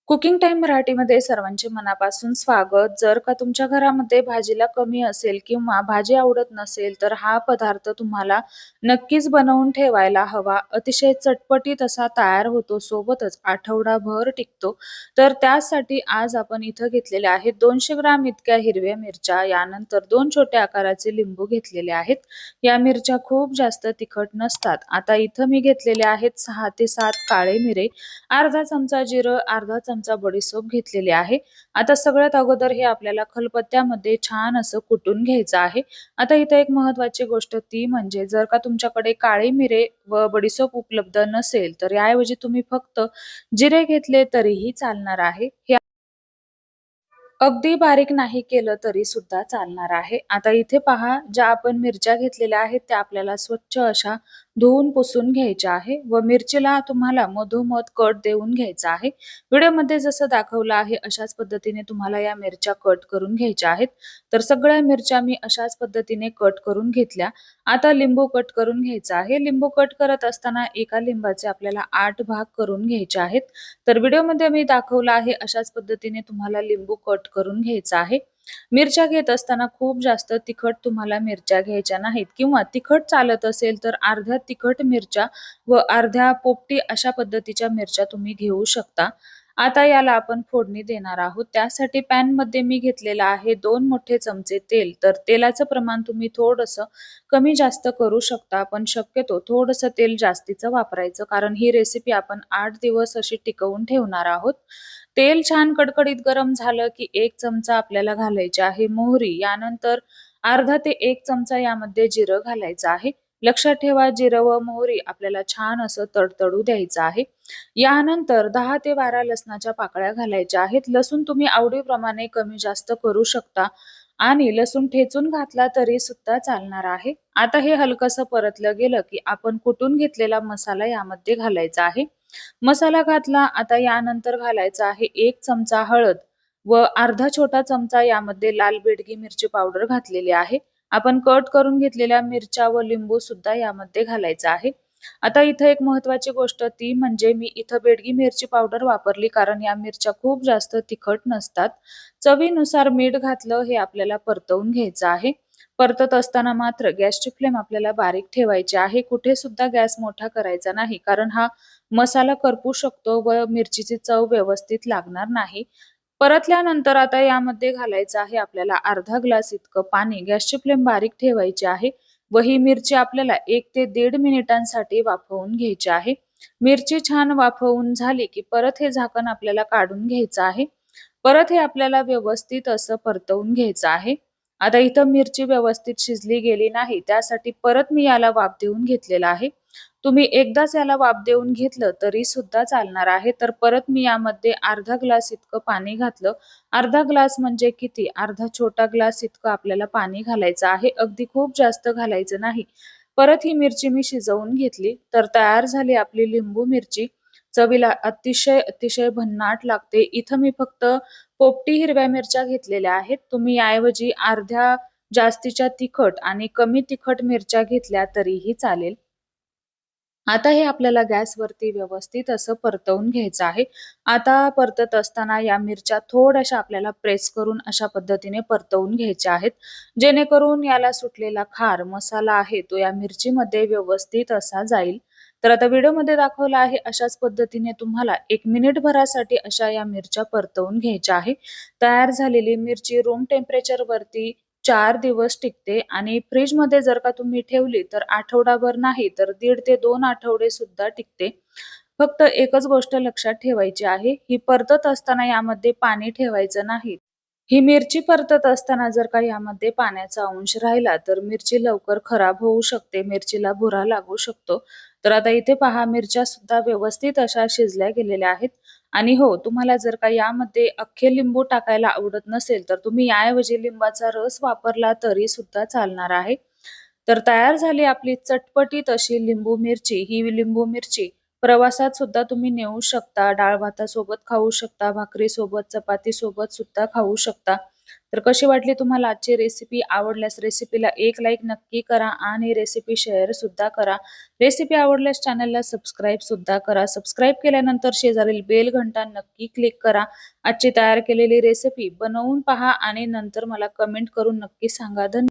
Cooking time मराठीमध्ये सर्वांचे मनापासून स्वागत. जर का तुमच्या घरामध्ये भाजीला कमी असेल किंवा भाजी आवडत नसेल, तर हा पदार्थ तुम्हाला नक्कीच बनवून ठेवायला हवा. अतिशय चटपटीत असा तयार होतो, सोबतच आठवडाभर टिकतो. तर त्यासाठी आज आपण इथं घेतलेले आहेत 200 ग्राम इतक्या हिरव्या मिरच्या, यानंतर 2 छोट्या आकाराचे लिंबू घेतलेले आहेत. या मिरच्या खूप जास्त तिखट नसतात. आता इथं मी घेतलेले आहेत 6 ते 7 काळे मिरे, अर्धा चमचा जिरं, अर्धा चमचा बडीशेप घेतलेली आहे. आता सगळ्यात अगोदर हे आपल्याला खलबत्त्यामध्ये छान असं कुटून घ्यायचं आहे. आता इथे एक महत्त्वाची गोष्ट ती म्हणजे जर का तुमच्याकडे काळी मिरे व बडीशेप उपलब्ध नसेल, तर याऐवजी तुम्ही फक्त जिरे घेतले तरीही चालणार आहे. हे अगदी बारीक नाही केलं तरी सुद्धा चालणार आहे. आता इथे पहा, ज्या आपण मिरच्या घेतलेल्या आहेत त्या आपल्याला स्वच्छ अशा धुवून पुसून घ्यायच्या आहे व मिरचीला तुम्हाला मधोमध कट देऊन घ्यायचा आहे. व्हिडिओमध्ये जसं दाखवलं आहे अशाच पद्धतीने तुम्हाला या मिरच्या कट करून घ्यायच्या आहेत. तर सगळ्या मिरच्या मी अशाच पद्धतीने कट करून घेतल्या. आता लिंबू कट करून घ्यायचा आहे. लिंबू कट करत असताना एका लिंबाचे आपल्याला 8 भाग करून घ्यायचे आहेत. तर व्हिडिओमध्ये मी दाखवलं आहे अशाच पद्धतीने तुम्हाला लिंबू कट करून घ्यायचा आहे. मिरच्या घेत असताना खूप जास्त तिखट तुम्हाला मिरच्या घ्यायच्या नाहीत किंवा तिखट चालत असेल तर अर्ध्या तिखट मिरच्या व अर्ध्या पोपटी अशा पद्धतीच्या मिरच्या तुम्ही घेऊ शकता. आता याला आपण फोडणी देणार आहोत. त्यासाठी पॅन मध्ये मी घेतलेलं आहे 2 मोठे चमचे तेल. तर तेलाचं प्रमाण तुम्ही थोडंसं कमी जास्त करू शकता, पण शक्यतो थोडंसं तेल जास्तीचं वापरायचं, कारण ही रेसिपी आपण 8 दिवस अशी टिकवून ठेवणार आहोत. तेल छान कडकडीत गरम झालं की 1 चमचा आपल्याला घालायची आहे मोहरी. यानंतर अर्धा ते 1 चमचा यामध्ये जिरं घालायचं आहे. लक्षात ठेवा, जिरं व मोहरी आपल्याला छान असं तडतडू द्यायचं आहे. यानंतर 10 ते 12 लसणाच्या पाकळ्या घालायच्या आहेत. लसूण तुम्ही आवडीप्रमाणे कमी जास्त करू शकता आणि लसूण ठेचून घातला तरी सुद्धा चालणार आहे. आता हे हलकसं परतलं गेलं की आपण कुटून घेतलेला मसाला यामध्ये घालायचा आहे. मसाला घातला. आता यानंतर घालायचा आहे 1 चमचा हळद व अर्धा छोटा चमचा यामध्ये लाल बेडगी मिरची पावडर घातलेली आहे. आपण कट करून घेतलेल्या मिरच्या व लिंबू सुद्धा यामध्ये घालायचा आहे. आता इथं एक महत्त्वाची गोष्ट ती म्हणजे मी इथं बेडगी मिरची पावडर वापरली, कारण या मिरच्या खूप जास्त तिखट नसतात. चवीनुसार मीठ घातलं. हे आपल्याला परतवून घ्यायचं आहे. परतत असताना मात्र गॅसची फ्लेम आपल्याला बारीक ठेवायची आहे. कुठे सुद्धा गॅस मोठा करायचा नाही, कारण हा मसाला करपू शकतो व मिरचीची चव व्यवस्थित लागणार नाही. परतल्यानंतर आता यामध्ये घालायचं आहे आपल्याला अर्धा ग्लास इतकं पाणी. गॅसची फ्लेम बारीक ठेवायची आहे व ही मिरची आपल्याला 1 ते 1.5 मिनिटांसाठी वाफवून घ्यायची आहे. मिरची छान वाफवून झाली की परत हे झाकण आपल्याला काढून घ्यायचं आहे. परत हे आपल्याला व्यवस्थित असं परतवून घ्यायचं आहे. आता इथं मिरची व्यवस्थित शिजली गेली नाही, त्यासाठी परत मी याला वाफ देऊन घेतलेला आहे. तुम्ही एकदाच याला वाफ देऊन घेतलं तरी सुद्धा चालणार आहे. तर परत मी यामध्ये अर्धा ग्लास इतकं पाणी घातलं. अर्धा ग्लास म्हणजे किती? अर्धा छोटा ग्लास इतकं आपल्याला पाणी घालायचं आहे. अगदी खूप जास्त घालायचं नाही. परत ही मिरची मी शिजवून घेतली. तर तयार झाली आपली लिंबू मिरची. चवीला अतिशय अतिशय भन्नाट लागते. इथं मी फक्त पोपटी हिरव्या मिरच्या घेतलेल्या आहेत. तुम्ही याऐवजी अर्ध्या जास्तीच्या तिखट आणि कमी तिखट मिरच्या घेतल्या तरीही चालेल. आता हे आपल्याला गॅसवरती व्यवस्थित असं परतवून घ्यायचं आहे. आता परतत असताना या मिरच्या थोड्याशा आपल्याला प्रेस करून अशा पद्धतीने परतवून घ्यायच्या आहेत. जेणेकरून याला सुटलेला खार मसाला आहे तो या मिरचीमध्ये व्यवस्थित असा जाईल. तर आता व्हिडिओमध्ये दाखवलं आहे अशाच पद्धतीने तुम्हाला 1 मिनिटभरासाठी अशा या मिरच्या परतवून घ्यायच्या आहे. तयार झालेली मिरची रूम टेम्परेचरवरती 4 दिवस टिकते आणि फ्रिजमध्ये जर का तुम्ही ठेवली तर आठवडाभर नाही तर 1.5 ते 2 आठवडे सुद्धा टिकते. फक्त एकच गोष्ट लक्षात ठेवायची आहे, ही परतत असताना यामध्ये पाणी ठेवायचं नाही. ही मिरची परतत असताना जर का यामध्ये पाण्याचा अंश राहिला तर मिरची लवकर खराब होऊ शकते, मिरचीला भुरा लागू शकतो. तर आता इथे पहा, मिरच्या सुद्धा व्यवस्थित अशा शिजल्या गेलेल्या आहेत. आणि हो, तुम्हाला जर का यामध्ये अख्खे लिंबू टाकायला आवडत नसेल तर तुम्ही याऐवजी लिंबाचा रस वापरला तरी सुद्धा चालणार आहे. तर तयार झाली आपली चटपटीत अशी लिंबू मिरची. ही लिंबू मिरची प्रवासात सुद्धा तुम्ही नेऊ शकता, डाळ भातासोबत खाऊ शकता, भाकरीसोबत, चपातीसोबत सुद्धा खाऊ शकता. तर कशी वाटली तुम्हाला आजची रेसिपी? आवडल्यास रेसिपीला एक लाईक नक्की करा आणि रेसिपी शेअर सुद्धा करा. रेसिपी आवडल्यास चॅनलला सबस्क्राईब सुद्धा करा. सबस्क्राईब केल्यानंतर शेजारील बेल घंटा नक्की क्लिक करा. आजची तयार केलेली रेसिपी बनवून पहा आणि नंतर मला कमेंट करून नक्की सांगा.